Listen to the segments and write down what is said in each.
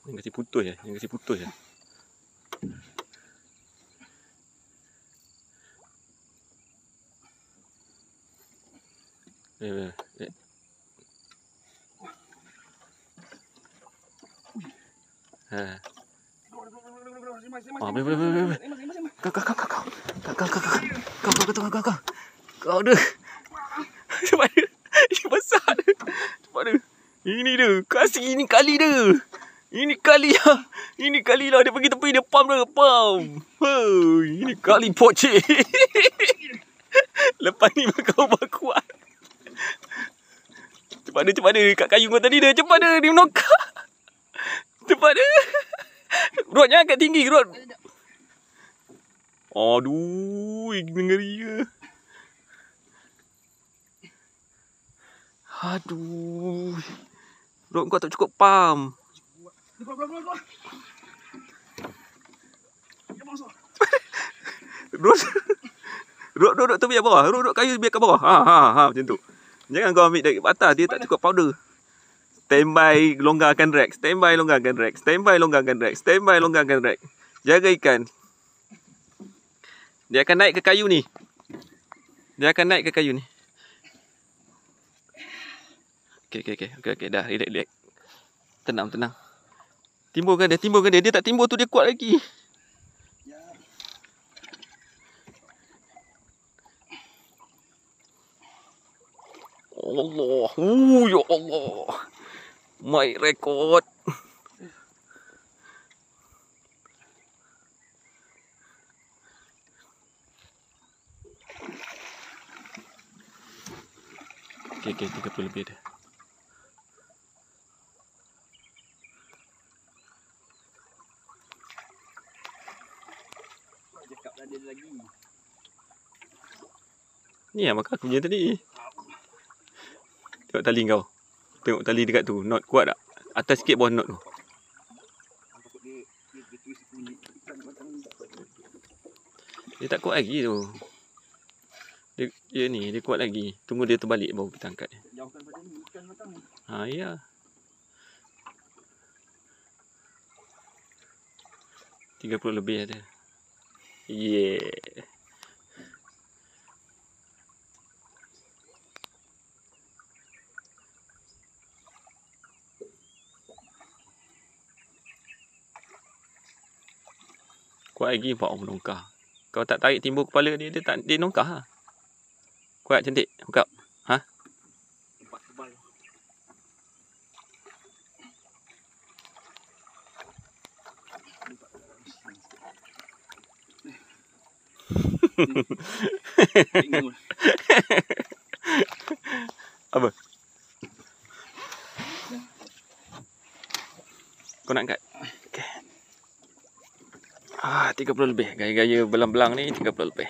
Yang kasi putus je. Yang kasi putus je. Ha. Oh, boleh. Kau ada. Cepat dia. Ini besar dia. Cepat dia. Ini dia. Kasih ini kali dia. Ini kali lah dia pergi tepi dia pam dia. Pam. Ini kali pocik. Lepas ni kau berkuat. Cepat dia. Kat kayu kau tadi dia. Cepat dia. Dia menokak. Cepat dia. Rod jangan kat tinggi. Rod. Aduh. Ngeri ke. Aduh. Rod kau tak cukup pam. Keluar. Rod tu biar bawah. Rod kayu biar kat bawah. Ha macam tu. Jangan kau ambil dari atas, dia tak cukup powder. Standby longgarkan rack. Jaga ikan. Dia akan naik ke kayu ni. Okey. Dah, relax. Tenang. Timbulkan dia. Dia tak timbul tu dia kuat lagi. Allah. Ya Allah. My record. Okey, 30 lebih dah. Cakap ada lagi. Ni yang makan aku punya tadi. Tengok tali kau. Tengok tali dekat tu. Knot kuat tak? Atas sikit bawah knot tu. Dia tak kuat lagi tu. Dia ni, dia kuat lagi. Tunggu dia terbalik baru kita angkat dia. Jauhkan badan ni, ikan matang ni. Ha, ya. Tiga 30 lebih ada. Yeah. Kuat lagi buat orang melongkar. Kau tak tarik timbul kepala dia, dia nongkar lah. Kuat cantik. Buka. Ha? Tempat tebal. Apa? Kau nak angkat? Okay. 30 lebih. Gaya-gaya belang-belang ni 30 lebih.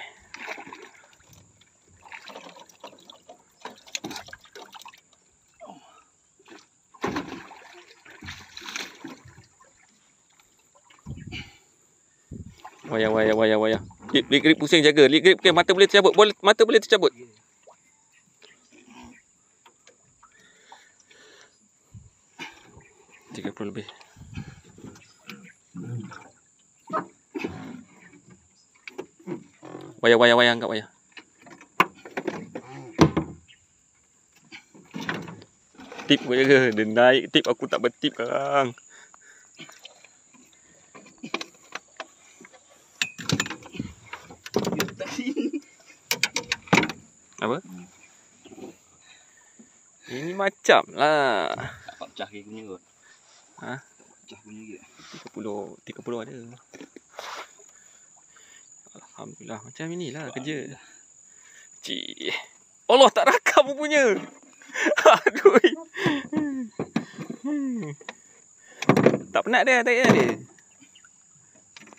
Wayang. Lip grip pusing jaga. Lip grip mata boleh tercabut. Mata boleh tercabut. Tiga 30 lebih. Wayang angkat wayang. Tip kau jaga. Dia naik tip, aku tak bertip sekarang. Apa? Ini macam lah. Tak pecah ke punya kot. Ha? Pecah punya ke? 30 ada. Alhamdulillah. Macam inilah kerja. Cik. Allah tak rakam punya. Aduh. Tak penat dia.